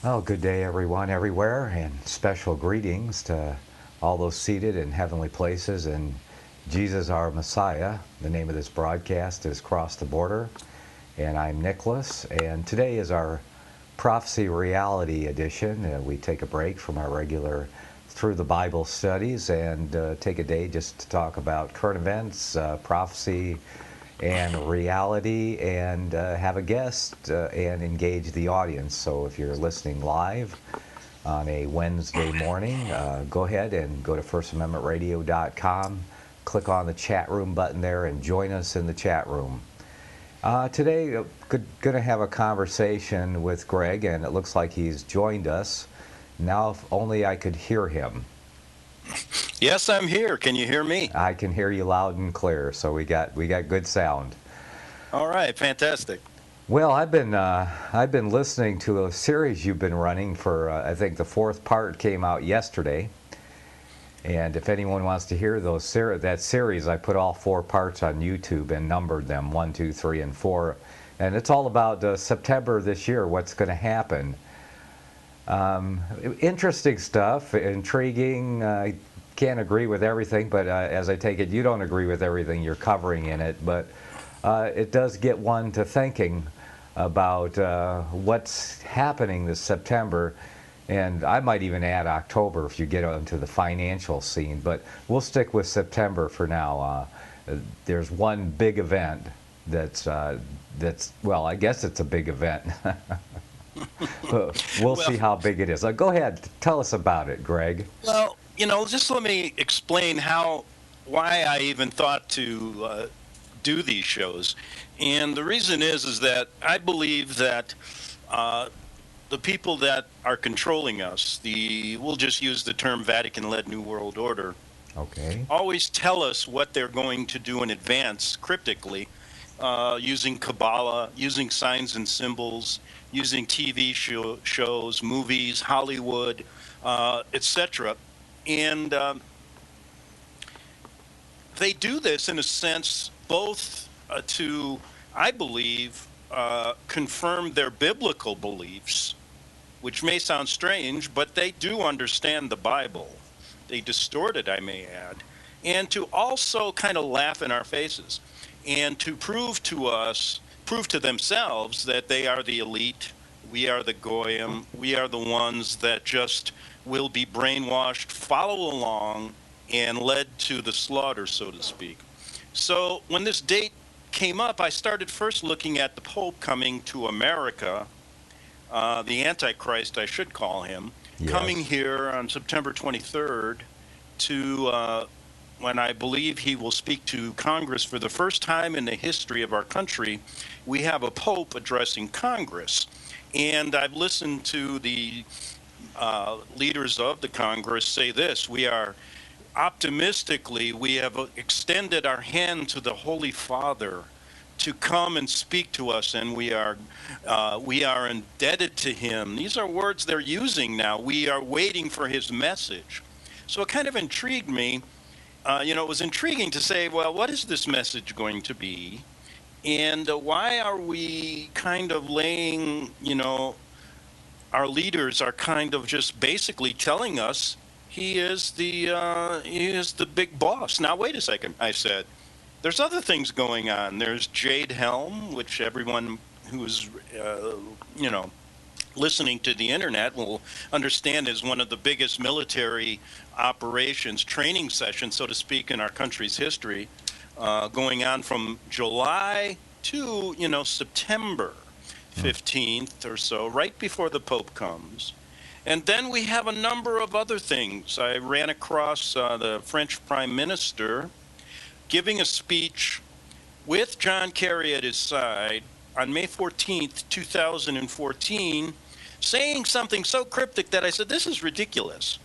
Well, good day, everyone, everywhere, and special greetings to all those seated in heavenly places and Jesus, our Messiah. The name of this broadcast is Cross the Border, and I'm Nicholas, and today is our Prophecy Reality edition. We take a break from our regular Through the Bible studies and take a day just to talk about current events, prophecy, and reality, and have a guest and engage the audience. So if you're listening live on a Wednesday morning, go ahead and go to FirstAmendmentRadio.com, click on the chat room button there, and join us in the chat room. Today, going to have a conversation with Greg, and it looks like he's joined us. Now, if only I could hear him. Yes, I'm here. Can you hear me? I can hear you loud and clear, so we got good sound. All right, fantastic. Well, I've been listening to a series you've been running for. I think the fourth part came out yesterday, and if anyone wants to hear that series, I put all four parts on YouTube and numbered them 1, 2, 3, and 4, and it's all about September this year. What's going to happen? Interesting stuff, intriguing. I can't agree with everything, but as I take it, you don't agree with everything you're covering in it, but it does get one to thinking about what's happening this September, and I might even add October if you get onto the financial scene, but we'll stick with September for now. There's one big event that's well, I guess it's a big event. We'll see how big it is. Go ahead, tell us about it, Greg. Well, just let me explain why I even thought to do these shows. And the reason is that I believe that the people that are controlling us, we'll just use the term Vatican-led New World Order, okay, always tell us what they're going to do in advance, cryptically, using Kabbalah, using signs and symbols, using TV shows, movies, Hollywood, etc. And they do this in a sense both to, I believe, confirm their biblical beliefs, which may sound strange, but they do understand the Bible. They distort it, I may add, and to also kind of laugh in our faces and to prove to themselves that they are the elite, we are the goyim, we are the ones that just will be brainwashed, follow along, and led to the slaughter, so to speak. So when this date came up, I started first looking at the Pope coming to America, the Antichrist, I should call him, yes, coming here on September 23rd to when I believe he will speak to Congress for the first time in the history of our country. We have a Pope addressing Congress. And I've listened to the leaders of the Congress say this: we have extended our hand to the Holy Father to come and speak to us, and we are indebted to him. These are words they're using now. We are waiting for his message. So it kind of intrigued me. It was intriguing to say, well, what is this message going to be? And why are we kind of laying, our leaders are kind of just basically telling us he is the big boss. Now, wait a second, I said. There's other things going on. There's Jade Helm, which everyone who's, listening to the internet will understand is one of the biggest military operations, training sessions, so to speak, in our country's history, going on from July to, September 15th or so, right before the Pope comes. And then we have a number of other things. I ran across the French Prime Minister giving a speech with John Kerry at his side on May 14th, 2014, saying something so cryptic that I said, this is ridiculous.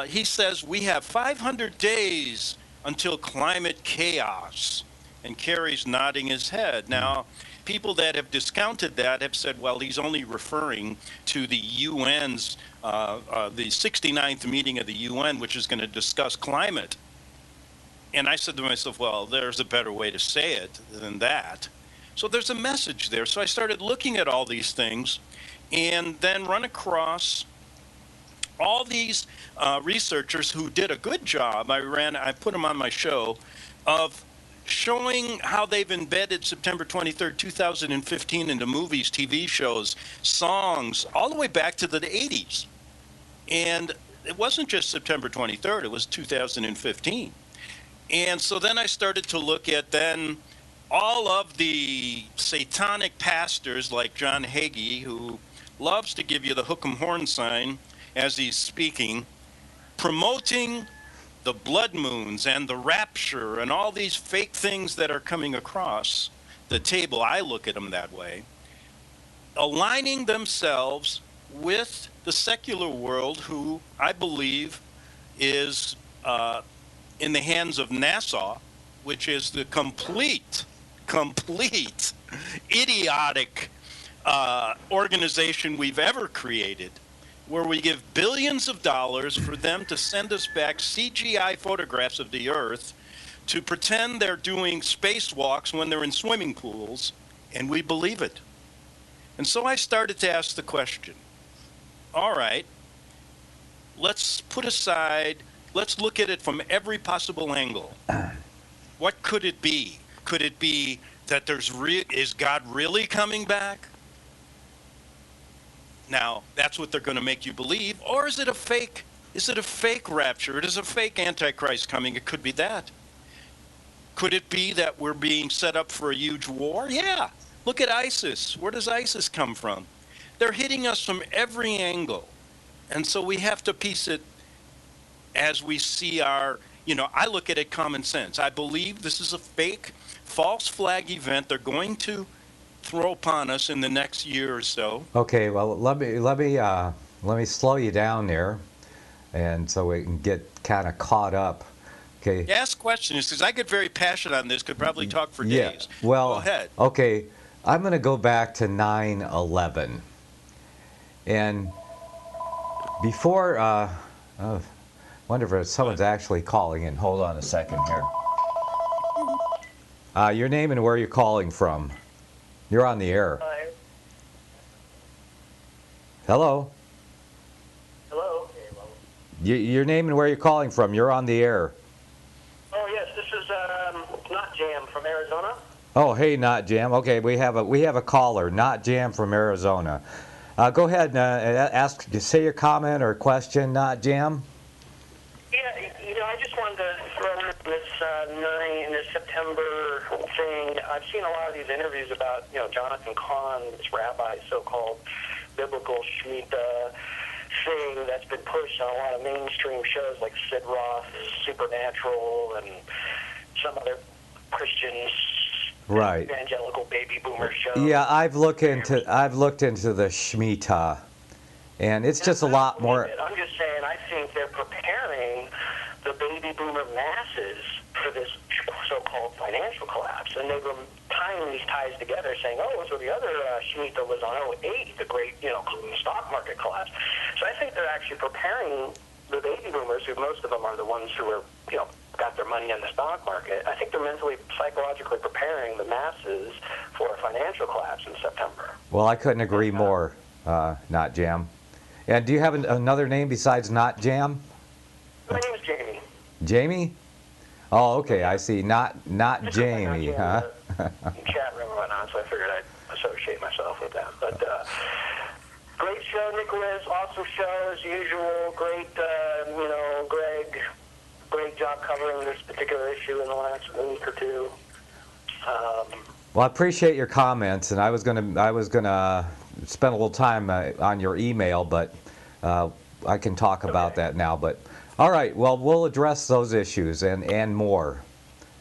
He says, we have 500 days until climate chaos. And Kerry's nodding his head. Now, people that have discounted that have said, well, he's only referring to the UN's, the 69th meeting of the UN, which is going to discuss climate. And I said to myself, well, there's a better way to say it than that. So there's a message there. So I started looking at all these things. and then run across all these researchers who did a good job. I put them on my show, of showing how they've embedded September 23rd, 2015 into movies, TV shows, songs, all the way back to the 80s. And it wasn't just September 23rd, it was 2015. And so then I started to look at then all of the satanic pastors like John Hagee, who loves to give you the hook 'em horn sign as he's speaking, promoting the blood moons and the rapture and all these fake things that are coming across the table. I look at them that way, aligning themselves with the secular world, who I believe is in the hands of NASA, which is the complete idiotic organization we've ever created, where we give billions of dollars for them to send us back CGI photographs of the Earth to pretend they're doing spacewalks when they're in swimming pools, and we believe it. And so I started to ask the question, all right, let's put aside, let's look at it from every possible angle. What could it be? Could it be that is God really coming back? Now, that's what they're going to make you believe. Or is it a fake? Is it a fake rapture? It is a fake Antichrist coming. It could be that. Could it be that we're being set up for a huge war? Yeah. Look at ISIS. Where does ISIS come from? They're hitting us from every angle. And so we have to piece it as we see I look at it common sense. I believe this is a fake, false flag event they're going to throw upon us in the next year or so. Okay, well, let me slow you down there, and so we can get kind of caught up. Okay. Ask questions, because I get very passionate on this. Could probably talk for days. Yeah. Well, go ahead. Okay, I'm going to go back to 9/11, and before. Wonder if someone's actually calling in. Hold on a second here. Your name and where you're calling from. You're on the air. Hi. Hello. Hello. Your name and where you're calling from. You're on the air. Oh yes, this is Not Jam from Arizona. Oh, hey, Not Jam. Okay, we have a caller, Not Jam from Arizona. Go ahead and say your comment or question, Not Jam. Yeah, I just wanted to throw in this September thing. I've seen a lot of these interviews about Jonathan Cahn, this rabbi, so-called biblical Shemitah thing that's been pushed on a lot of mainstream shows like Sid Roth's Supernatural and some other Christians. Right. Evangelical baby boomer shows. Yeah, I've looked into the Shemitah, and it's just a lot more. I'm just saying, I think they're preparing the baby boomer masses for this so-called financial collapse, and they were tying these ties together, saying, "Oh, so the other Shemitah was on 2008, the great stock market collapse." So I think they're actually preparing the baby boomers, who most of them are the ones who are got their money in the stock market. I think they're mentally, psychologically preparing the masses for a financial collapse in September. Well, I couldn't agree more, Not Jam. And do you have another name besides Not Jam? My name is Jamie. Jamie? Oh, okay, I see. Not Jamie, huh? Chat room and whatnot, so I figured I'd associate myself with them. But great show, Nicholas. Awesome show as usual. Great, Greg. Great job covering this particular issue in the last week or two. Well, I appreciate your comments, and I was gonna spend a little time on your email, but I can talk about that now. But all right, well, we'll address those issues and more.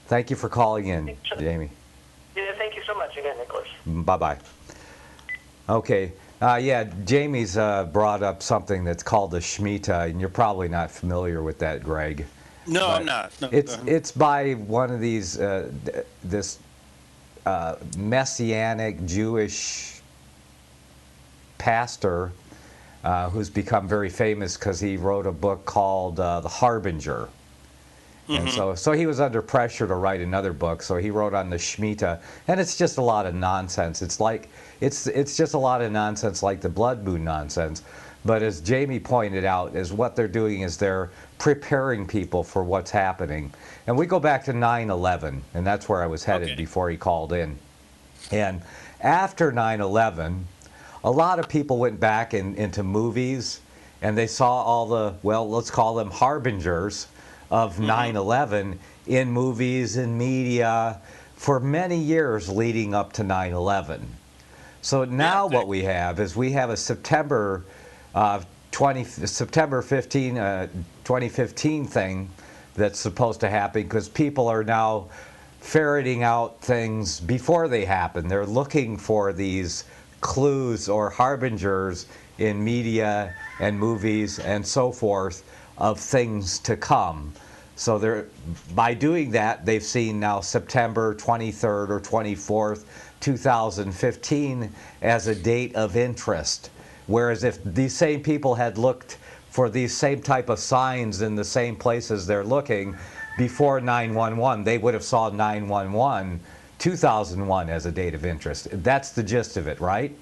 Thank you for calling in, Jamie. Yeah, thank you so much again, Nicholas. Bye-bye. Okay. Yeah, Jamie's brought up something that's called the Shemitah, and you're probably not familiar with that, Greg. No, I'm not. No. It's by one of these this Messianic Jewish pastor who's become very famous because he wrote a book called The Harbinger, And Mm-hmm. so he was under pressure to write another book, so he wrote on the Shemitah, and it's just a lot of nonsense. It's just a lot of nonsense, like the blood moon nonsense. But as Jamie pointed out, is what they're doing is they're preparing people for what's happening. And we go back to 9/11, and that's where I was headed Okay. before he called in. And after 9/11, a lot of people went back into movies, and they saw all the, well, let's call them harbingers of Mm-hmm. 9/11 in movies and media for many years leading up to 9/11. So Yeah, now what we have is we have a September 15, 2015 thing that's supposed to happen because people are now ferreting out things before they happen. They're looking for these clues or harbingers in media and movies and so forth of things to come. So by doing that, they've seen now September 23rd or 24th, 2015 as a date of interest. Whereas if these same people had looked for these same type of signs in the same places they're looking before 9/11, they would have saw 9/11 2001 as a date of interest. That's the gist of it, right?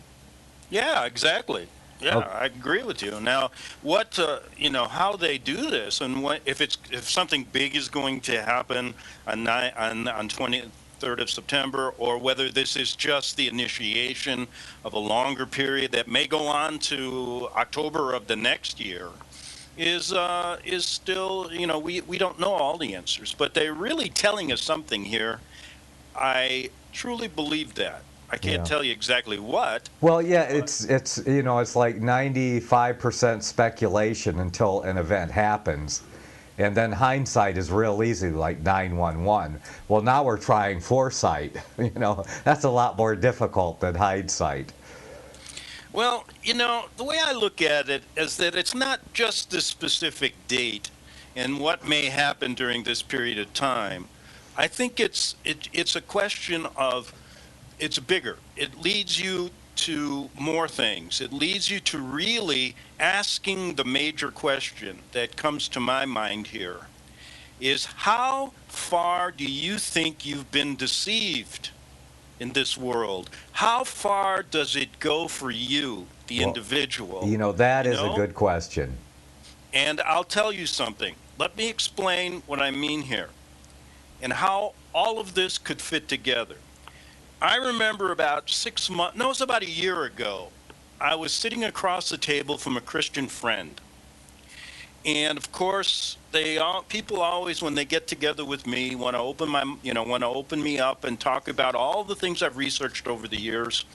Yeah, exactly. Yeah, Oh, I agree with you. Now, what how they do this, and if something big is going to happen on 23rd of September, or whether this is just the initiation of a longer period that may go on to October of the next year, is still, we don't know all the answers, but they're really telling us something here. I truly believe that. I can't yeah. tell you exactly what, Well, yeah, but it's like 95% speculation until an event happens. And then hindsight is real easy, like 9/11. Well, now we're trying foresight. That's a lot more difficult than hindsight. well, the way I look at it is that it's not just the specific date and what may happen during this period of time. I think it's a question of, it's bigger. It leads you to more things. It leads you to really asking the major question that comes to my mind here is, how far do you think you've been deceived in this world? How far does it go for you, the Well, individual? that You is a know? good question. And I'll tell you something. Let me explain what I mean here and how all of this could fit together. I remember about 6 months, no, it was about a year ago. I was sitting across the table from a Christian friend. And of course, people always, when they get together with me, want to want to open me up and talk about all the things I've researched over the years.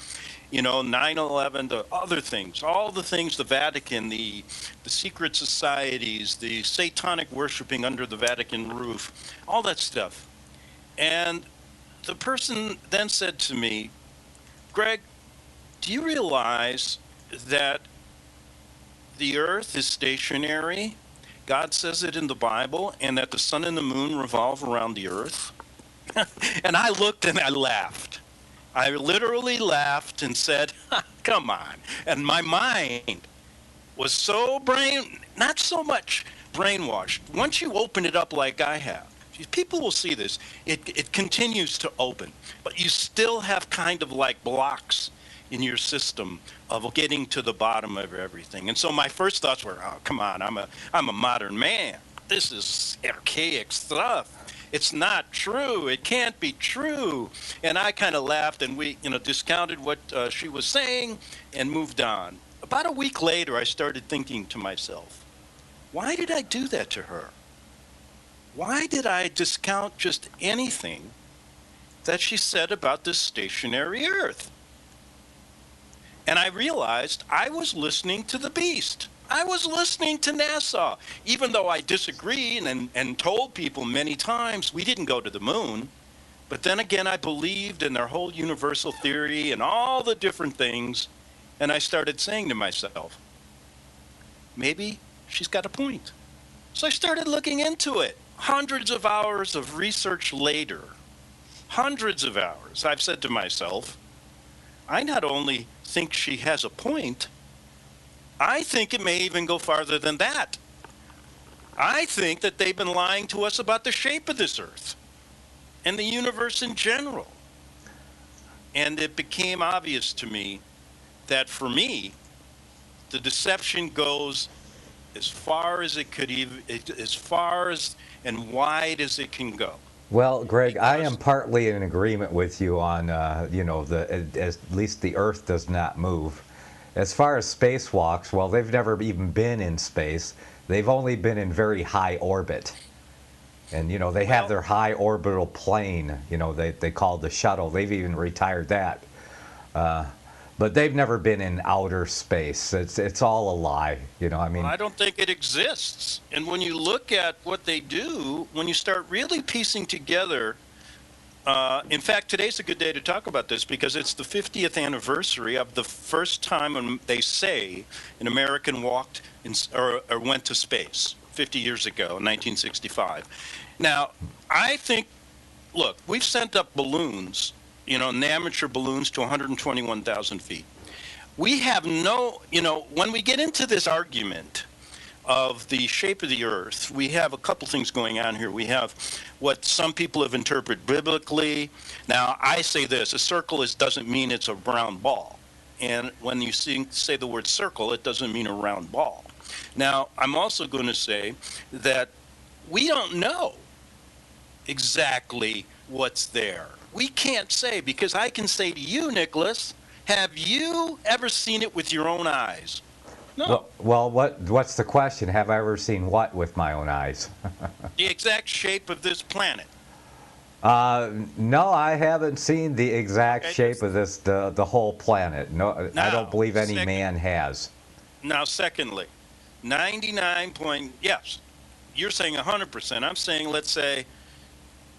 9/11, the other things, all the things, the Vatican, the secret societies, the satanic worshiping under the Vatican roof, all that stuff. And the person then said to me, Greg, do you realize that the earth is stationary? God says it in the Bible, and that the sun and the moon revolve around the earth. And I looked and I laughed. I literally laughed and said, come on. And my mind was so not so much brainwashed. Once you open it up like I have, people will see this. It continues to open, but you still have kind of like blocks in your system of getting to the bottom of everything. And so my first thoughts were, oh, come on, I'm a modern man. This is archaic stuff. It's not true. It can't be true. And I kind of laughed, and we, discounted what she was saying and moved on. About a week later, I started thinking to myself, why did I do that to her? Why did I discount just anything that she said about this stationary Earth? And I realized I was listening to the beast. I was listening to NASA, even though I disagreed and told people many times we didn't go to the moon. But then again, I believed in their whole universal theory and all the different things. And I started saying to myself, maybe she's got a point. So I started looking into it. Hundreds of hours of research later, hundreds of hours, I've said to myself, I not only think she has a point, I think it may even go farther than that. I think that they've been lying to us about the shape of this earth and the universe in general. And it became obvious to me that for me, the deception goes as far as it could even, as far as and wide as it can go. Well, Greg, I am Because, partly in agreement with you on, at least the Earth does not move. As far as spacewalks, well, they've never even been in space. They've only been in very high orbit. And, they have well, their high orbital plane, they call the shuttle. They've even retired that. But they've never been in outer space. It's all a lie, I don't think it exists. And when you look at what they do, when you start really piecing together, in fact, today's a good day to talk about this because it's the 50th anniversary of the first time they say an American walked or went to space 50 years ago, in 1965. Now, I think, look, we've sent up balloons, amateur balloons to 121,000 feet. We have when we get into this argument of the shape of the earth, we have a couple things going on here. We have what some people have interpreted biblically. Now, I say this, a circle doesn't mean it's a round ball. And when you say the word circle, it doesn't mean a round ball. Now, I'm also going to say that we don't know exactly what's there. We can't say, because I can say to you, Nicholas, have you ever seen it with your own eyes? No. Well, what's the question? Have I ever seen what with my own eyes? The exact shape of this planet. No, I haven't seen the exact shape of the whole planet. No, I don't believe any man has. Now, secondly, 99 yes, you're saying 100%. I'm saying, let's say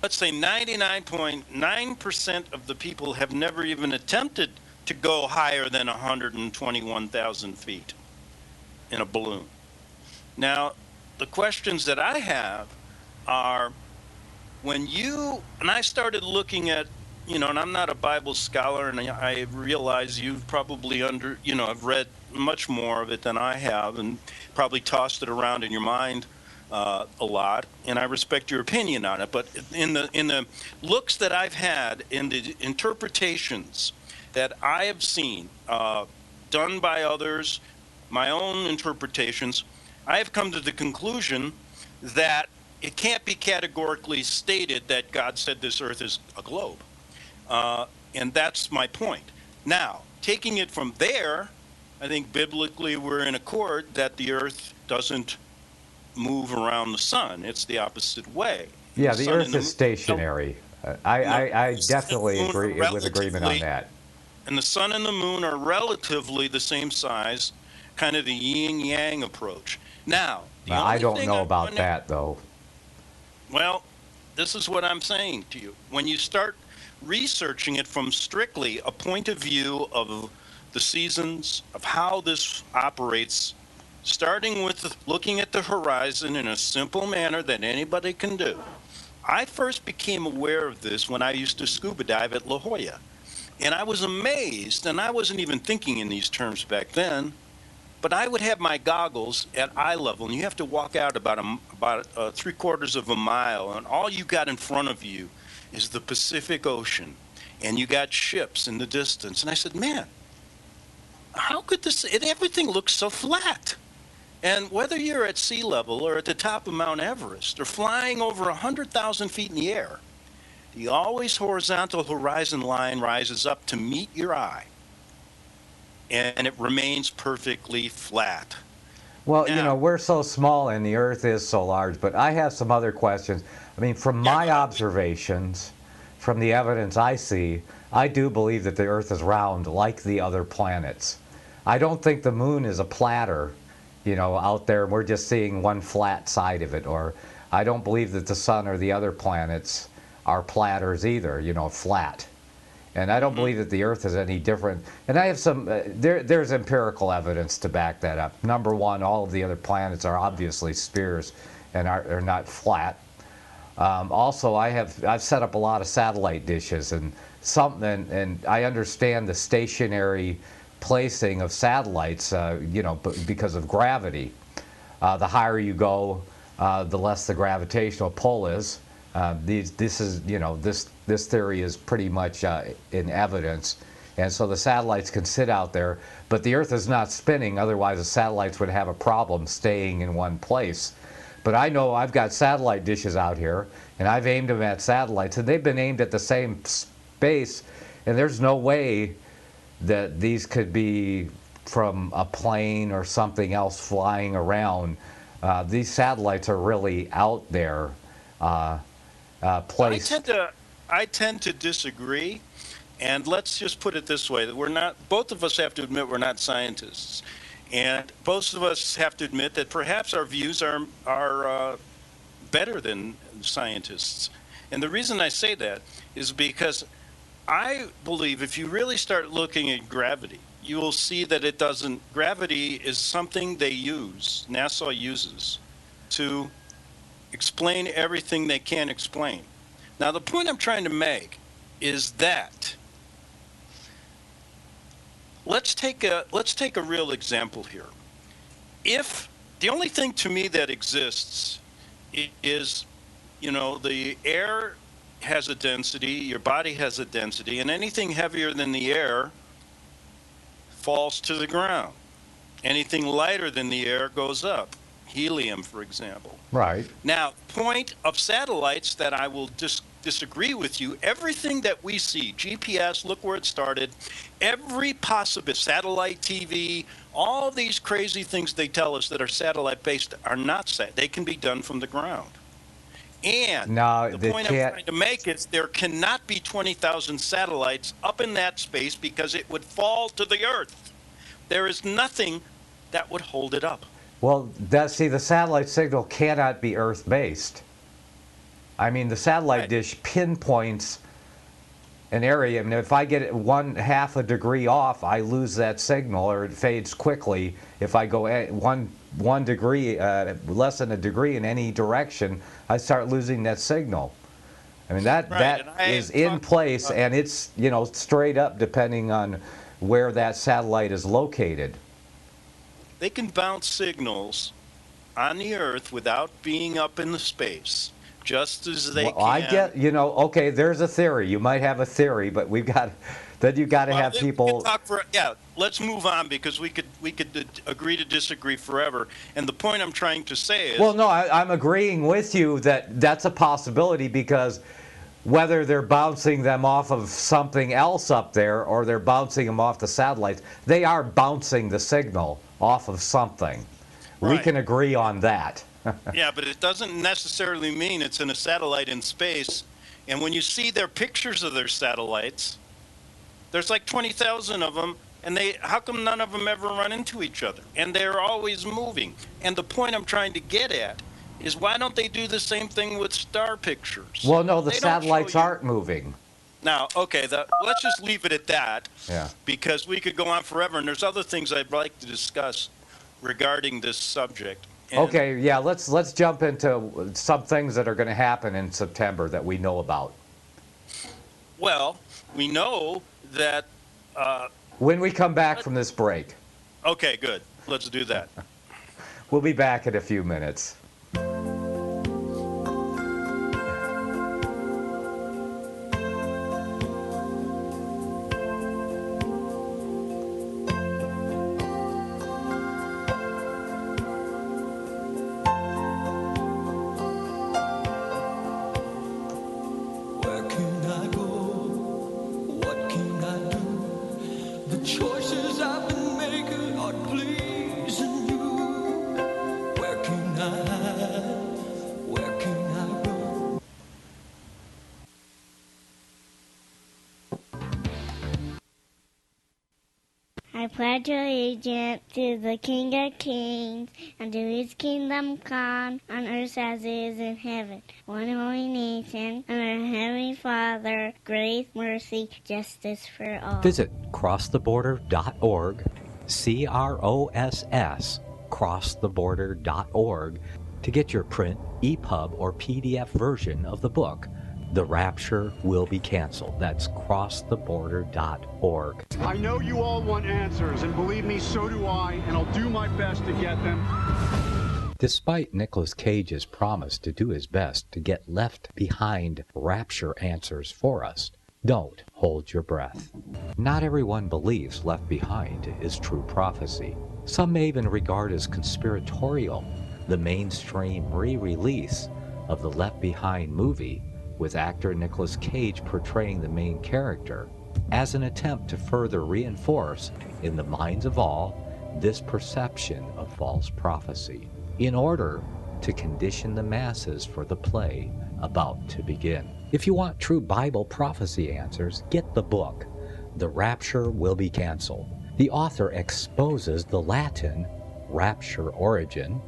99.9% of the people have never even attempted to go higher than 121,000 feet in a balloon. Now, the questions that I have are, and I started looking at, and I'm not a Bible scholar, and I realize you've probably have read much more of it than I have, and probably tossed it around in your mind a lot, and I respect your opinion on it. But in the looks that I've had, in the interpretations that I have seen done by others, my own interpretations, I have come to the conclusion that it can't be categorically stated that God said this earth is a globe. And that's my point. Now, taking it from there, I think biblically we're in accord that the earth doesn't move around the sun. It's the opposite way. Yeah, the earth is stationary. I definitely agree with agreement on that. And the sun and the moon are relatively the same size, kind of the yin-yang approach. Now, I don't know about that, though. Well, this is what I'm saying to you. When you start researching it from strictly a point of view of the seasons, of how this operates, starting with looking at the horizon in a simple manner that anybody can do. I first became aware of this when I used to scuba dive at La Jolla. And I was amazed, and I wasn't even thinking in these terms back then, but I would have my goggles at eye level, and you have to walk out about 3/4 of a mile, and all you got in front of you is the Pacific Ocean, and you got ships in the distance. And I said, man, how could everything looks so flat? And whether you're at sea level or at the top of Mount Everest or flying over 100,000 feet in the air, the always horizontal horizon line rises up to meet your eye, and it remains perfectly flat. Well, now, we're so small and the earth is so large, but I have some other questions. I mean, from my observations, from the evidence I see, I do believe that the earth is round like the other planets. I don't think the moon is a platter, out there, and we're just seeing one flat side of it. Or I don't believe that the sun or the other planets are platters either, flat. And I don't believe that the earth is any different. And I have some, there's empirical evidence to back that up. Number one, all of the other planets are obviously spheres and are not flat. Also, I've set up a lot of satellite dishes, and I understand the stationary placing of satellites, because of gravity. The higher you go, the less the gravitational pull is. This theory is pretty much in evidence, and so the satellites can sit out there, but the Earth is not spinning. Otherwise, the satellites would have a problem staying in one place. But I know I've got satellite dishes out here, and I've aimed them at satellites, and they've been aimed at the same space, and there's no way that these could be from a plane or something else flying around. These satellites are really out there. Placed. I tend to disagree, and let's just put it this way: that we're not. Both of us have to admit we're not scientists, and both of us have to admit that perhaps our views are better than scientists. And the reason I say that is because I believe if you really start looking at gravity, you will see that it doesn't. Gravity is something NASA uses to explain everything they can explain. Now, the point I'm trying to make is that let's take a real example here. If the only thing to me that exists is, the air has a density, your body has a density, and anything heavier than the air falls to the ground. Anything lighter than the air goes up. Helium, for example. Right. Now, point of satellites that I will disagree with you, everything that we see, GPS, look where it started, every possible satellite TV, all these crazy things they tell us that are satellite-based are not they can be done from the ground. And the point I'm trying to make is there cannot be 20,000 satellites up in that space because it would fall to the Earth. There is nothing that would hold it up. Well, the satellite signal cannot be Earth-based. I mean, the satellite dish pinpoints an area. I mean, if I get it 1/2 a degree off, I lose that signal, or it fades quickly. If I go one degree, less than a degree in any direction, I start losing that signal. I mean, that is in place, and it's straight up depending on where that satellite is located. They can bounce signals on the Earth without being up in the space, just as they can. I get, okay, there's a theory. You might have a theory, but you've got to have people. Let's move on, because we could agree to disagree forever. And the point I'm trying to say is. Well, no, I'm agreeing with you that that's a possibility, because whether they're bouncing them off of something else up there or they're bouncing them off the satellites, they are bouncing the signal off of something. Right. We can agree on that. Yeah, but it doesn't necessarily mean it's in a satellite in space. And when you see their pictures of their satellites, there's like 20,000 of them, and how come none of them ever run into each other? And they're always moving. And the point I'm trying to get at is, why don't they do the same thing with star pictures? Well, no, the satellites aren't moving. Now, okay, let's just leave it at that, because we could go on forever, and there's other things I'd like to discuss regarding this subject. Okay, yeah, let's jump into some things that are going to happen in September that we know about. Well, we know that... when we come back from this break. Okay, good. Let's do that. We'll be back in a few minutes. I pledge allegiance to the King of Kings, and to his kingdom come, on earth as it is in heaven. One holy nation, under Heavenly Father, grace, mercy, justice for all. Visit crosstheborder.org, CROSS, crosstheborder.org, to get your print, EPUB, or PDF version of the book, The Rapture Will Be Canceled. That's crosstheborder.org. I know you all want answers, and believe me, so do I, and I'll do my best to get them. Despite Nicolas Cage's promise to do his best to get left behind rapture answers for us, don't hold your breath. Not everyone believes Left Behind is true prophecy. Some may even regard as conspiratorial the mainstream re-release of the Left Behind movie with actor Nicolas Cage portraying the main character as an attempt to further reinforce in the minds of all this perception of false prophecy in order to condition the masses for the play about to begin. If you want true Bible prophecy answers, get the book, The Rapture Will Be Canceled. The author exposes the Latin rapture origin,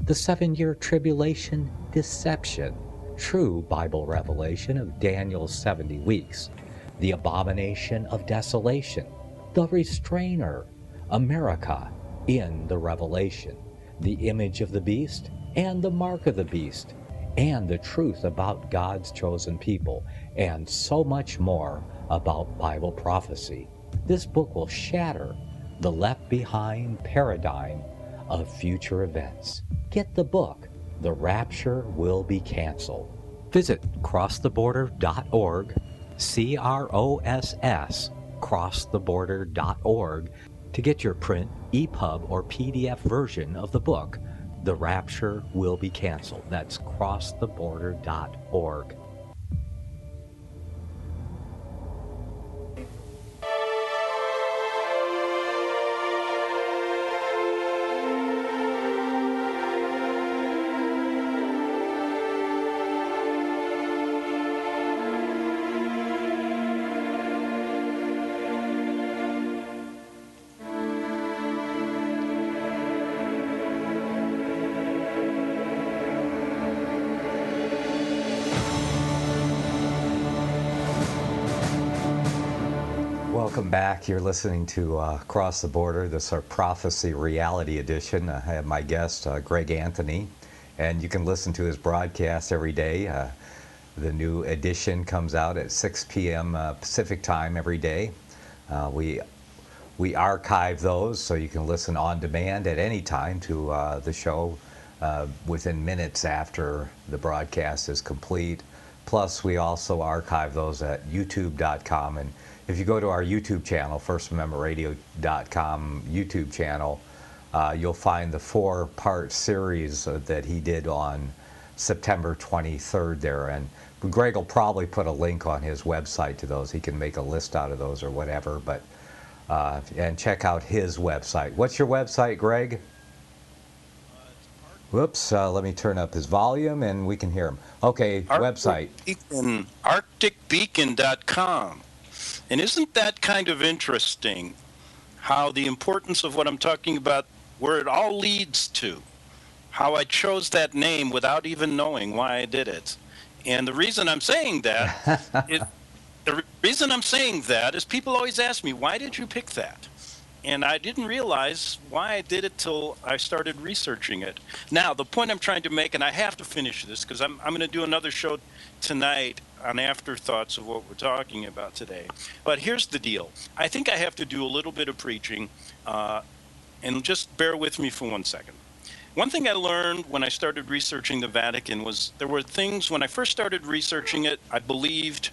the 7-year tribulation deception, true Bible revelation of Daniel's 70 weeks, the abomination of desolation, the restrainer, America in the Revelation, the image of the beast and the mark of the beast, and the truth about God's chosen people, and so much more about Bible prophecy. This book will shatter the left behind paradigm of future events. Get the book, The Rapture Will Be Canceled. Visit crosstheborder.org, CROSS, crosstheborder.org, to get your print, EPUB, or PDF version of the book, The Rapture Will Be Canceled. That's crosstheborder.org. Welcome back. You're listening to Across the Border. This is our Prophecy Reality Edition. I have my guest, Greg Anthony, and you can listen to his broadcast every day. The new edition comes out at 6 p.m. Pacific time every day. We archive those so you can listen on demand at any time to the show within minutes after the broadcast is complete. Plus, we also archive those at youtube.com. And if you go to our YouTube channel, FirstAmendmentRadio.com YouTube channel, you'll find the 4-part series that he did on September 23rd there. And Greg will probably put a link on his website to those. He can make a list out of those or whatever. But and check out his website. What's your website, Greg? Whoops, let me turn up his volume and we can hear him. Okay, website. ArcticBeacon.com. And isn't that kind of interesting, how the importance of what I'm talking about, where it all leads to, how I chose that name without even knowing why I did it. And the reason I'm saying that is people always ask me, why did you pick that? And I didn't realize why I did it till I started researching it. Now, the point I'm trying to make, and I have to finish this because I'm going to do another show tonight on afterthoughts of what we're talking about today. But here's the deal. I think I have to do a little bit of preaching, and just bear with me for 1 second. One thing I learned when I started researching the Vatican was there were things, when I first started researching it, I believed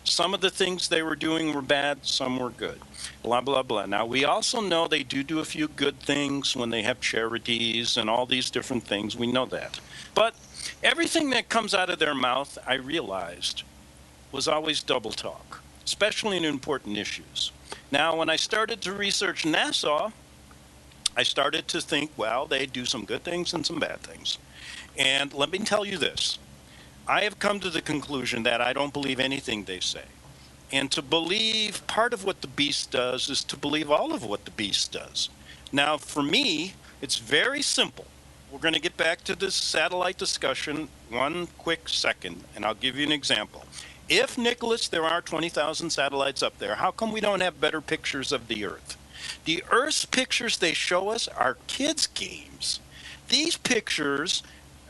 some of the things they were doing were bad, some were good, blah, blah, blah. Now, we also know they do a few good things when they have charities and all these different things. We know that. But everything that comes out of their mouth, I realized, was always double talk, especially in important issues. Now, when I started to research Nassau, I started to think, well, they do some good things and some bad things. And let me tell you this. I have come to the conclusion that I don't believe anything they say. And to believe part of what the beast does is to believe all of what the beast does. Now, for me, it's very simple. We're going to get back to this satellite discussion 1 quick second, and I'll give you an example. If, Nicholas, there are 20,000 satellites up there, how come we don't have better pictures of the Earth? The Earth's pictures they show us are kids' games. These pictures,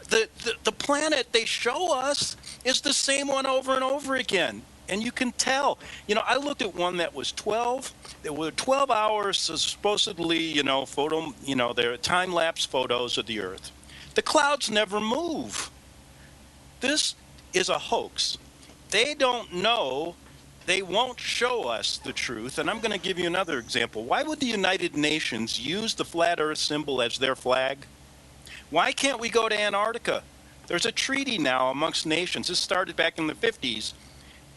the planet they show us is the same one over and over again. And you can tell. You know, I looked at one that was 12. There were 12 hours of supposedly, photo, their time-lapse photos of the Earth. The clouds never move. This is a hoax. They don't know. They won't show us the truth. And I'm going to give you another example. Why would the United Nations use the flat earth symbol as their flag? Why can't we go to Antarctica? There's a treaty now amongst nations. This started back in the 50s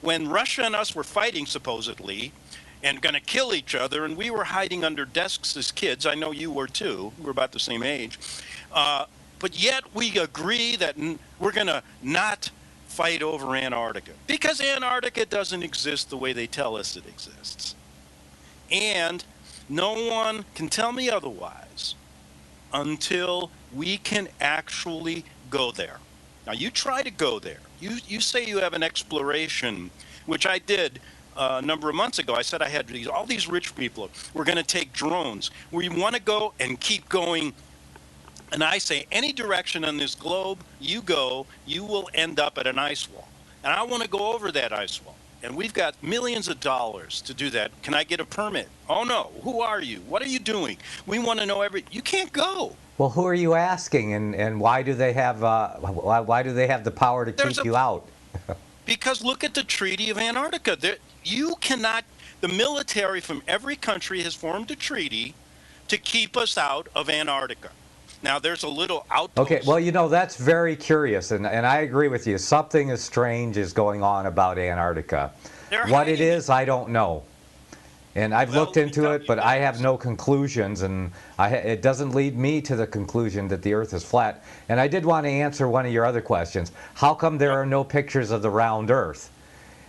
when Russia and us were fighting, supposedly, and going to kill each other, and we were hiding under desks as kids. I know you were too. We're about the same age. But yet we agree that we're going to not fight over Antarctica because Antarctica doesn't exist the way they tell us it exists. And no one can tell me otherwise until we can actually go there. Now, you try to go there. You say you have an exploration, which I did a number of months ago. I said I had all these rich people. We're going to take drones. We want to go and keep going. And I say, any direction on this globe you go, you will end up at an ice wall. And I want to go over that ice wall. And we've got millions of dollars to do that. Can I get a permit? Oh, no. Who are you? What are you doing? We want to know You can't go. Well, who are you asking, and why do they have the power to keep you out? Because look at the Treaty of Antarctica. You cannot. The military from every country has formed a treaty to keep us out of Antarctica. Now, there's a little outpost. Okay, well, that's very curious, and I agree with you. Something is strange is going on about Antarctica. What it is, I don't know. And I've looked into it, but I have no conclusions, and it doesn't lead me to the conclusion that the Earth is flat. And I did want to answer one of your other questions. How come there are no pictures of the round Earth?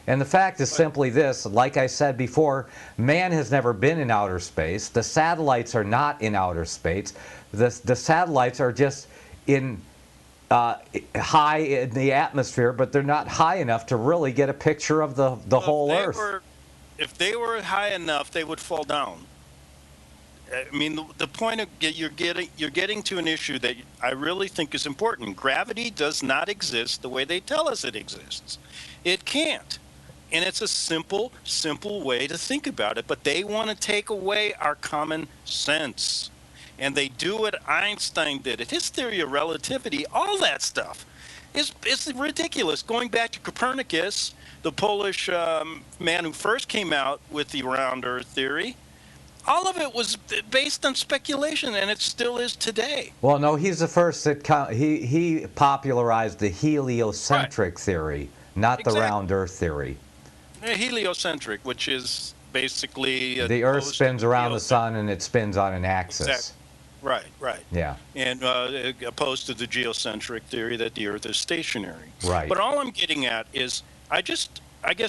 And the fact is simply this, like I said before, man has never been in outer space. The satellites are not in outer space. The satellites are just high in the atmosphere, but they're not high enough to really get a picture of the whole Earth. If they were high enough, they would fall down. I mean, the point of you're getting to an issue that I really think is important. Gravity does not exist the way they tell us it exists. It can't. And it's a simple way to think about it. But they want to take away our common sense. And they do what Einstein did. His theory of relativity, all that stuff, is ridiculous. Going back to Copernicus, the Polish man who first came out with the round Earth theory, all of it was based on speculation, and it still is today. Well, no, he's the first that he popularized the heliocentric theory, not the round Earth theory. Heliocentric, which is basically the Earth spins around the sun and it spins on an axis. Exactly. Right. Yeah. And opposed to the geocentric theory that the Earth is stationary. Right. But all I'm getting at is, I guess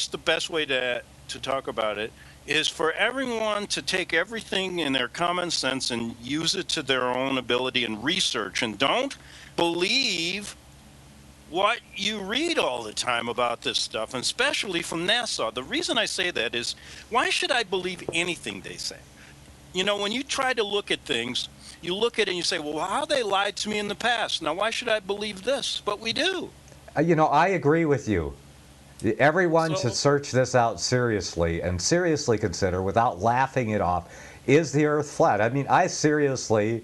the best way to talk about it is for everyone to take everything in their common sense and use it to their own ability and research, and don't believe what you read all the time about this stuff, and especially from NASA. The reason I say that is, why should I believe anything they say? When you try to look at things, you look at it and you say, well, how they lied to me in the past. Now, why should I believe this? But we do. I agree with you. Everyone should search this out seriously and seriously consider, without laughing it off, is the Earth flat? I mean, I seriously,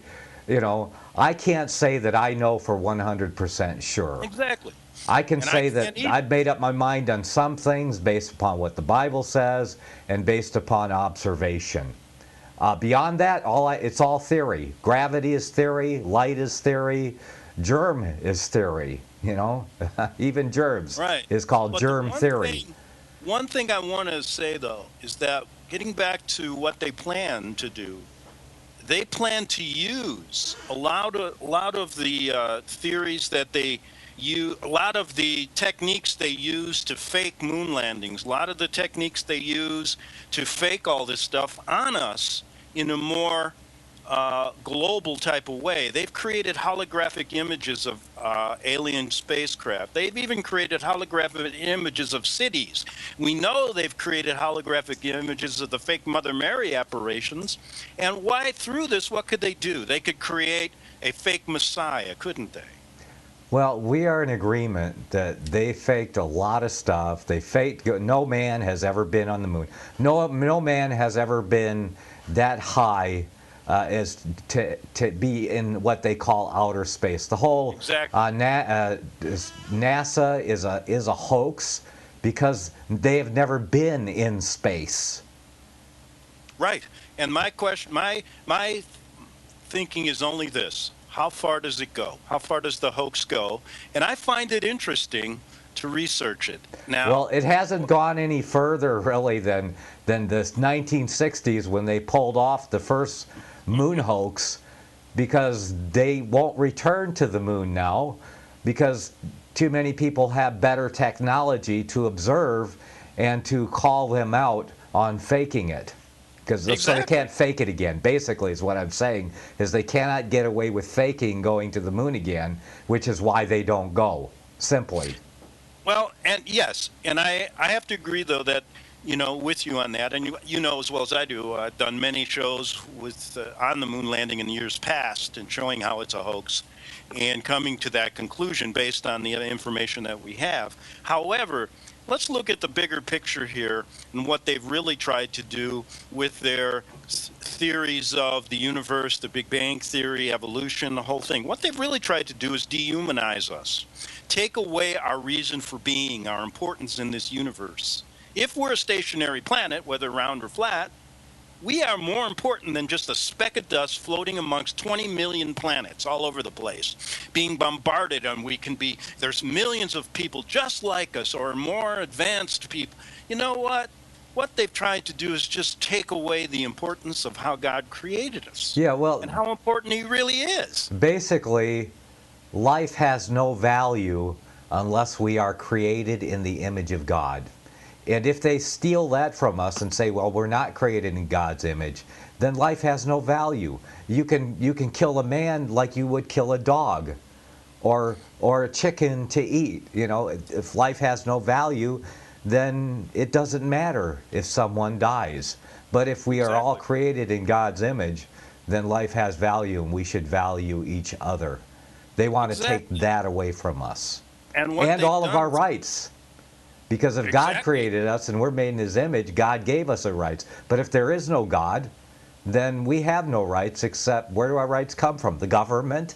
I can't say that I know for 100% sure. Exactly. I can say that I've made up my mind on some things based upon what the Bible says and based upon observation. Beyond that, it's all theory. Gravity is theory, light is theory, germ is theory. Even germs is called germ theory. One thing I want to say, though, is that getting back to what they plan to do, they plan to use a lot of the theories that they use, a lot of the techniques they use to fake moon landings, a lot of the techniques they use to fake all this stuff on us in a more global type of way. They've created holographic images of alien spacecraft. They've even created holographic images of cities. We know they've created holographic images of the fake Mother Mary apparitions. And why, through this, what could they do? They could create a fake Messiah, couldn't they? Well, we are in agreement that they faked a lot of stuff. No man has ever been on the moon. No man has ever been that high is to be in what they call outer space. The whole Exactly. NASA is a hoax because they have never been in space. Right. And my question, my thinking is only this: how far does it go? How far does the hoax go? And I find it interesting to research it. Well, Now, it hasn't gone any further really than the 1960s when they pulled off the first moon hoax, because they won't return to the moon now because too many people have better technology to observe and to call them out on faking it. Because so they exactly. can't fake it again. Basically, is what I'm saying, is they cannot get away with faking going to the moon again, which is why they don't go. Simply. Well, and yes, and I have to agree though that, with you on that, and you know as well as I do, I've done many shows with on the moon landing in the years past and showing how it's a hoax, and coming to that conclusion based on the information that we have. However, let's look at the bigger picture here and what they've really tried to do with their theories of the universe, the Big Bang Theory, evolution, the whole thing. What they've really tried to do is dehumanize us, take away our reason for being, our importance in this universe. If we're a stationary planet, whether round or flat, we are more important than just a speck of dust floating amongst 20 million planets all over the place, being bombarded, and there's millions of people just like us or more advanced people. You know what? What they've tried to do is just take away the importance of how God created us. Yeah, well, and how important he really is. basically, life has no value unless we are created in the image of God. And if they steal that from us and say, well, we're not created in God's image, then life has no value. You can kill a man like you would kill a dog or a chicken to eat. If life has no value, then it doesn't matter if someone dies. But if we are all created in God's image, then life has value and we should value each other. They want to take that away from us. And all of our rights. Because if God created us and we're made in his image, God gave us our rights. But if there is no God, then we have no rights, except where do our rights come from? The government?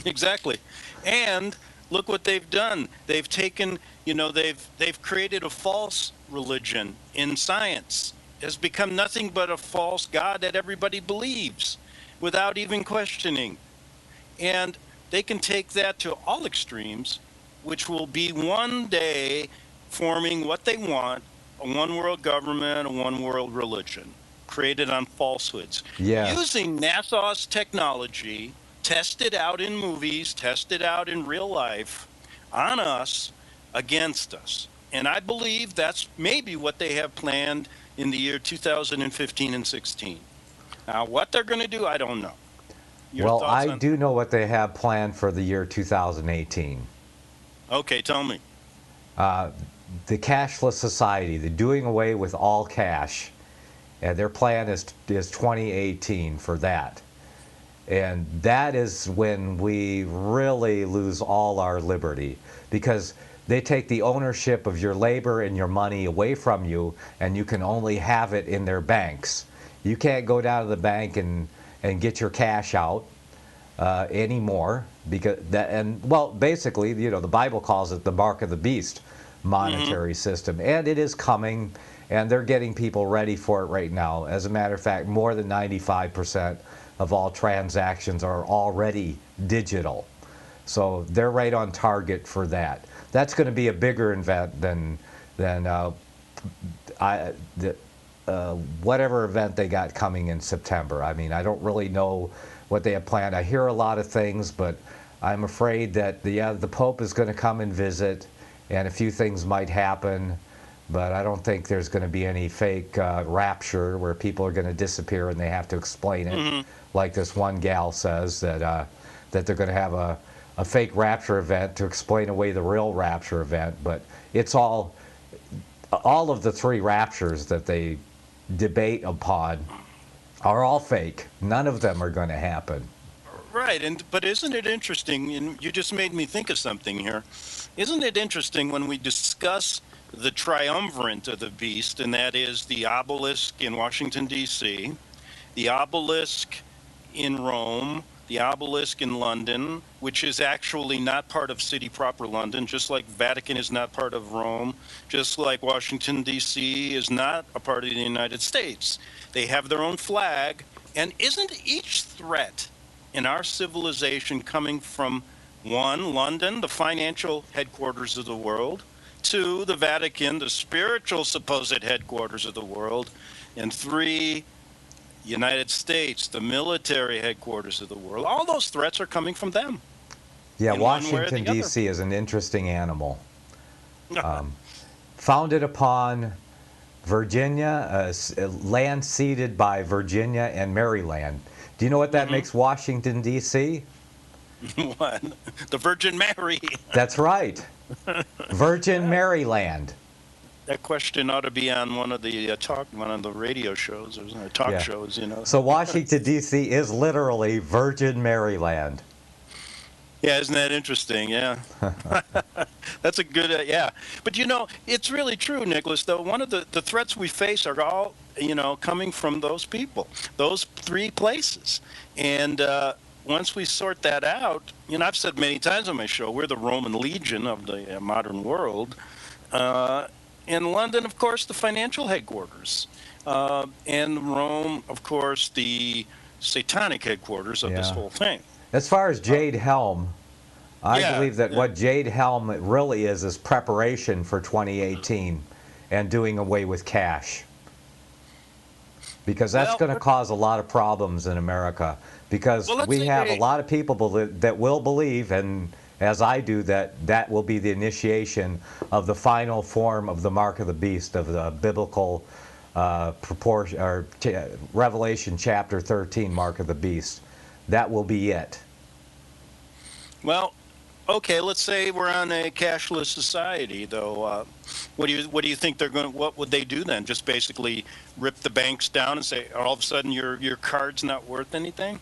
Exactly. And look what they've done. They've taken, they've created a false religion in science. It has become nothing but a false God that everybody believes without even questioning. And they can take that to all extremes, which will be one day forming what they want, a one world government, a one world religion, created on falsehoods. Yes. Using NASA's technology, tested out in movies, tested out in real life, on us, against us. And I believe that's maybe what they have planned in the year 2015 and 16. Now, what they're going to do, I don't know. Well, I do know what they have planned for the year 2018. Okay, tell me. The cashless society, the doing away with all cash. And their plan is 2018 for that. And that is when we really lose all our liberty, because they take the ownership of your labor and your money away from you, and you can only have it in their banks. You can't go down to the bank and get your cash out anymore, because basically, the Bible calls it the mark of the beast monetary system, and it is coming, and they're getting people ready for it right now. As a matter of fact, more than 95% of all transactions are already digital, so they're right on target for that. That's going to be a bigger event than whatever event they got coming in September. I mean, I don't really know what they have planned. I hear a lot of things, but I'm afraid that the Pope is going to come and visit, and a few things might happen, but I don't think there's going to be any fake rapture where people are going to disappear and they have to explain it. Like this one gal says that they're going to have a fake rapture event to explain away the real rapture event, but it's all of the three raptures that they debate upon are all fake. None of them are going to happen. Right, but isn't it interesting, and you just made me think of something here, isn't it interesting when we discuss the triumvirate of the beast, and that is the obelisk in Washington, D.C., the obelisk in Rome, the obelisk in London, which is actually not part of city proper London, just like Vatican is not part of Rome, just like Washington, D.C. is not a part of the United States. They have their own flag, and isn't each threat in our civilization coming from, one, London, the financial headquarters of the world, two, the Vatican, the spiritual supposed headquarters of the world, and three, United States, the military headquarters of the world? All those threats are coming from them. Yeah, in one way or Washington, the other. D.C. is an interesting animal. Founded upon Virginia, land ceded by Virginia and Maryland. Do you know what that makes Washington, D.C.? What? The Virgin Mary. That's right. Virgin Maryland. That question ought to be on one of the radio shows or talk shows, So Washington, D.C. is literally Virgin Maryland. Yeah, isn't that interesting? Yeah. That's a good, yeah. But, it's really true, Nicholas, though. One of the threats we face are all, coming from those people, those three places. And once we sort that out, I've said many times on my show, we're the Roman legion of the modern world. In London, of course, the financial headquarters. And Rome, of course, the satanic headquarters of this whole thing. As far as Jade Helm, I believe that what Jade Helm really is preparation for 2018 and doing away with cash. Because that's going to cause a lot of problems in America. Because we have a lot of people that will believe, and as I do, that will be the initiation of the final form of the mark of the beast, of the biblical proportion, or Revelation chapter 13 mark of the beast. That will be it. Well, okay, let's say we're on a cashless society, though. What do you think they're going? What would they do then? Just basically rip the banks down and say all of a sudden your card's not worth anything?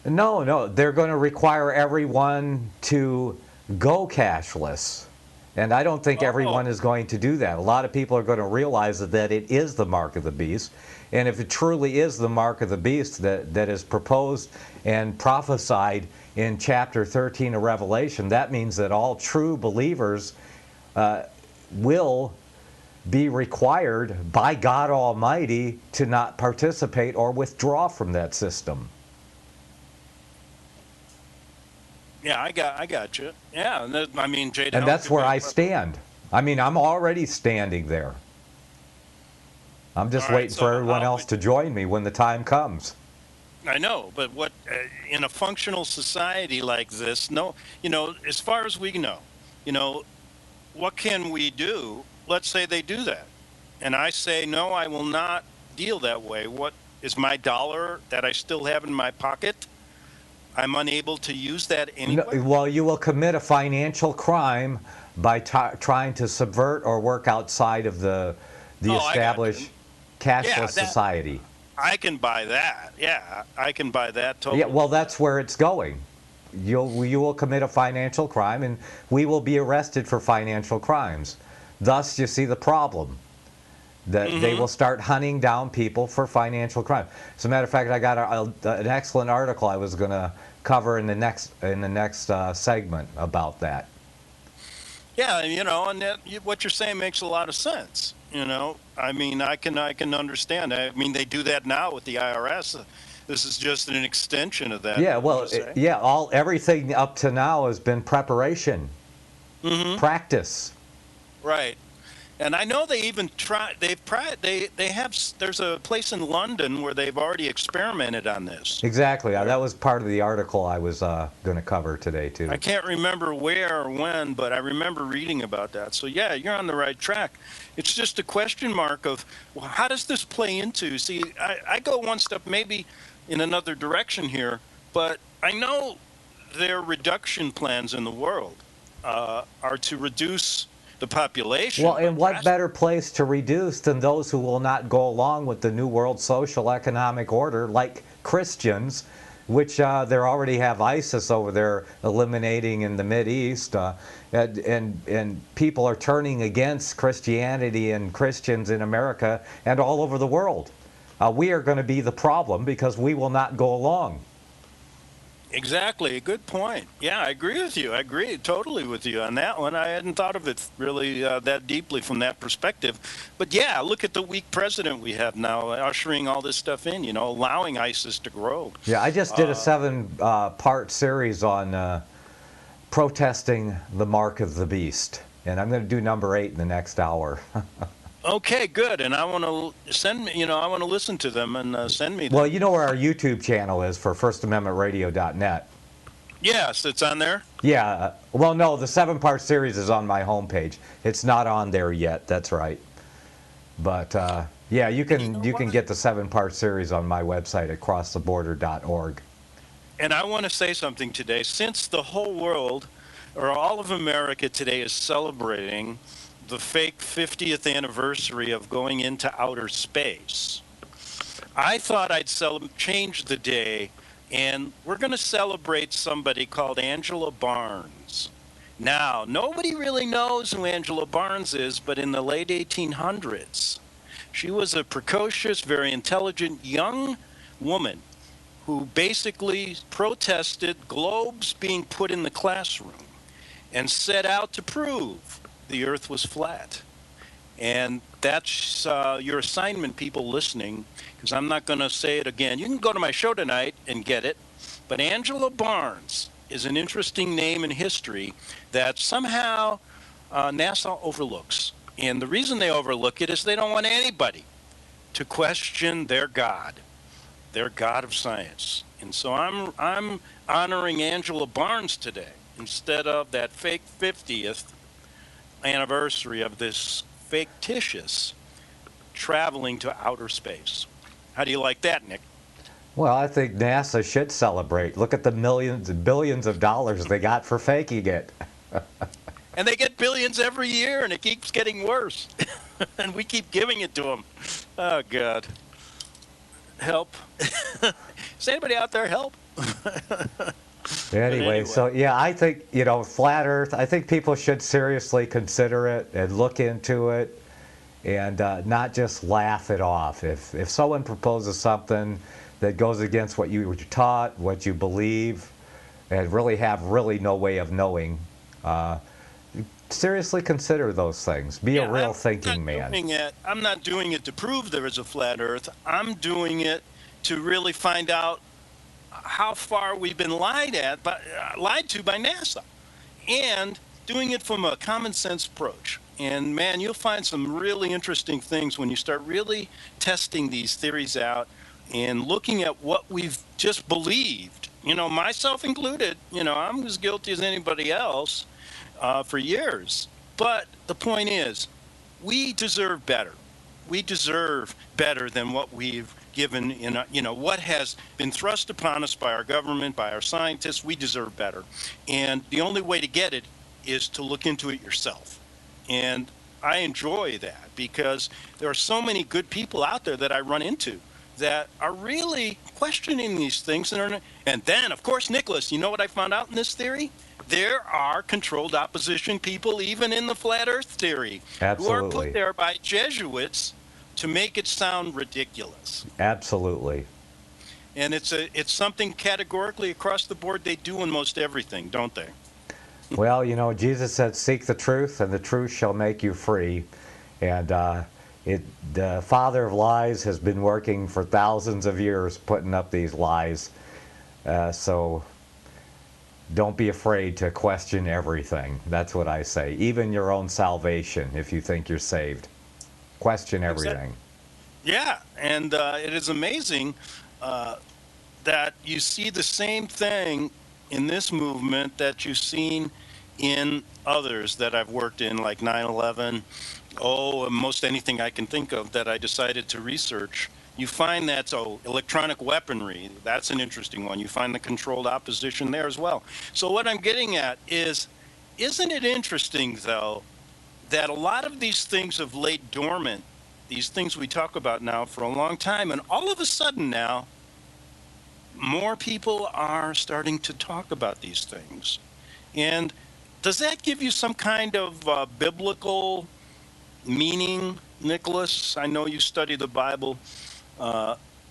No, they're going to require everyone to go cashless. And I don't think everyone is going to do that. A lot of people are going to realize that it is the mark of the beast. And if it truly is the mark of the beast that is proposed and prophesied in chapter 13 of Revelation, that means that all true believers will be required by God Almighty to not participate or withdraw from that system. Yeah, I got you. Yeah, Jade. And that's where I stand. I'm already standing there. I'm just waiting for everyone else to join me when the time comes. I know, but what in a functional society like this? No, as far as we know, what can we do? Let's say they do that, and I say no, I will not deal that way. What is my dollar that I still have in my pocket? I'm unable to use that anyway? No, well, you will commit a financial crime by trying to subvert or work outside of the established cashless society. I can buy that. Yeah, I can buy that totally. Yeah, well, that's where it's going. You will commit a financial crime, and we will be arrested for financial crimes. Thus, you see the problem. That they will start hunting down people for financial crime. As a matter of fact, I got an excellent article I was going to cover in the next segment about that. Yeah, and what you're saying makes a lot of sense. I can understand. They do that now with the IRS. This is just an extension of that. Yeah, well, everything up to now has been preparation, practice. Right. And I know they even try. There's a place in London where they've already experimented on this. Exactly. That was part of the article I was going to cover today too. I can't remember where or when, but I remember reading about that. So yeah, you're on the right track. It's just a question mark of, well, how does this play into? See, I go one step maybe in another direction here, but I know their reduction plans in the world are to reduce the population. Well, and what better place to reduce than those who will not go along with the New World Social Economic Order, like Christians, which they already have ISIS over there eliminating in the Mideast, and people are turning against Christianity and Christians in America and all over the world. we are going to be the problem because we will not go along. Exactly. Good point. Yeah, I agree with you. I agree totally with you on that one. I hadn't thought of it really that deeply from that perspective. But yeah, look at the weak president we have now, ushering all this stuff in, allowing ISIS to grow. Yeah, I just did a 7-part series on protesting the mark of the beast. And I'm going to do number 8 in the next hour. Okay, good. And I want to send me, I want to listen to them and send me them. Well, you know where our YouTube channel is for FirstAmendmentRadio.net. Yes, it's on there. Yeah. Well, no, the 7-part series is on my homepage. It's not on there yet. That's right. But yeah, you can get the 7-part series on my website at crosstheborder.org. And I want to say something today. Since the whole world, or all of America today, is celebrating the fake 50th anniversary of going into outer space, I thought I'd change the day, and we're going to celebrate somebody called Angela Barnes. Now, nobody really knows who Angela Barnes is, but in the late 1800s, she was a precocious, very intelligent young woman who basically protested globes being put in the classroom and set out to prove the earth was flat. And that's your assignment, people listening, because I'm not going to say it again. You can go to my show tonight and get it. But Angela Barnes is an interesting name in history that somehow NASA overlooks. And the reason they overlook it is they don't want anybody to question their God of science. And so I'm honoring Angela Barnes today instead of that fake 50th anniversary of this fictitious traveling to outer space. How do you like that, Nick? Well, I think NASA should celebrate. Look at the millions and billions of dollars they got for faking it. And they get billions every year, and it keeps getting worse. And we keep giving it to them. Oh, God. Help. Is anybody out there help? Anyway, so yeah, I think, flat Earth, I think people should seriously consider it and look into it and not just laugh it off. If someone proposes something that goes against what you were taught, what you believe, and really have no way of knowing, seriously consider those things. Be a real thinking man. I'm not doing it to prove there is a flat Earth. I'm doing it to really find out how far we've been lied to by NASA, and doing it from a common sense approach. And man, you'll find some really interesting things when you start really testing these theories out and looking at what we've just believed. Myself included. I'm as guilty as anybody else for years. But the point is, we deserve better. We deserve better than what we've given in what has been thrust upon us by our government, by our scientists. We deserve better. And the only way to get it is to look into it yourself. And I enjoy that because there are so many good people out there that I run into that are really questioning these things. And then, of course, Nicholas, you know what I found out in this theory? There are controlled opposition people, even in the flat Earth theory, Absolutely. who are put there by Jesuits to make it sound ridiculous. Absolutely. And it's something categorically across the board they do in most everything, don't they? Well, Jesus said, "Seek the truth, and the truth shall make you free." And the father of lies has been working for thousands of years putting up these lies. So don't be afraid to question everything. That's what I say. Even your own salvation, if you think you're saved. Question everything. Yeah, and it is amazing that you see the same thing in this movement that you've seen in others that I've worked in, like 9/11, most anything I can think of that I decided to research. You find that, electronic weaponry, that's an interesting one. You find the controlled opposition there as well. So what I'm getting at is, isn't it interesting, though, that a lot of these things have laid dormant, these things we talk about now, for a long time, and all of a sudden now, more people are starting to talk about these things. And does that give you some kind of biblical meaning, Nicholas? I know you study the Bible.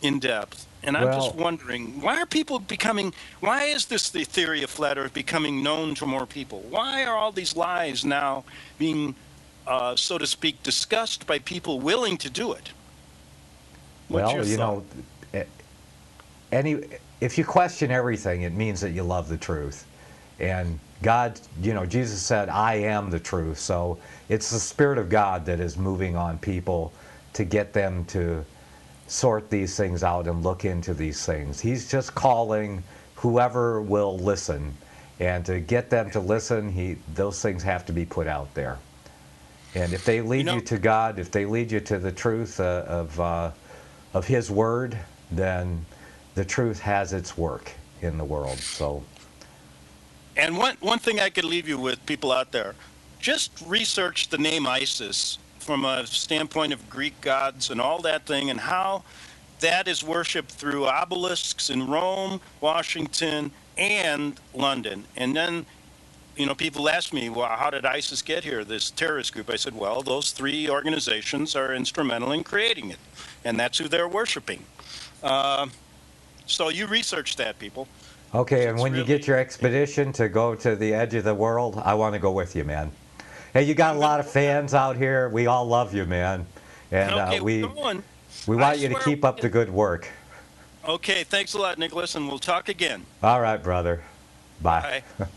in depth. And I'm just Well, wondering, why is this the theory of flat Earth becoming known to more people? Why are all these lies now being, so to speak, discussed by people willing to do it? What's your well, thought? eh, any if you question everything, it means that you love the truth. And God, Jesus said, "I am the truth." So it's the Spirit of God that is moving on people to get them to sort these things out and look into these things. He's just calling whoever will listen. And to get them to listen, those things have to be put out there. And if they You lead you know, to God, if they lead you to the truth of His Word, then the truth has its work in the world. So, and one thing I could leave you with, people out there, just research the name ISIS from a standpoint of Greek gods and all that thing, and how that is worshipped through obelisks in Rome, Washington, and London. And then, people ask me, well, how did ISIS get here, this terrorist group? I said, well, those three organizations are instrumental in creating it, and that's who they're worshiping. So you research that, people. okay, and It's when you get really, your expedition to go to the edge of the world, I want to go with you, man. Hey, you got a I'm going lot to of go with fans out here. We all love you, man. And you. Okay, we're going. we I want you to swear. keep up the good work. Okay, thanks a lot, Nicholas, and we'll talk again. All right, brother. Bye. Bye.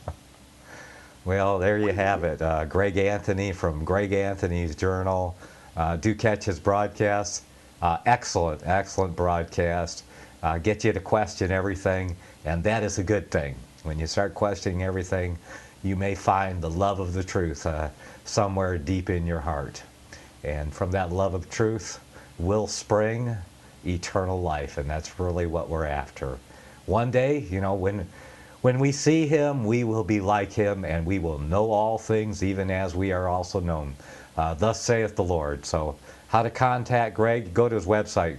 Well, there you have it. Greg Anthony from Greg Anthony's Journal. Do catch his broadcast. Excellent broadcast. Get you to question everything, and that is a good thing. When you start questioning everything, you may find the love of the truth somewhere deep in your heart. And from that love of truth will spring eternal life, and that's really what we're after. One day, when we see him, we will be like him, and we will know all things, even as we are also known. Thus saith the Lord. So, how to contact Greg? Go to his website,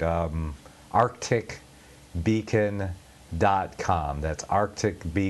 arcticbeacon.com. That's Arctic Beacon.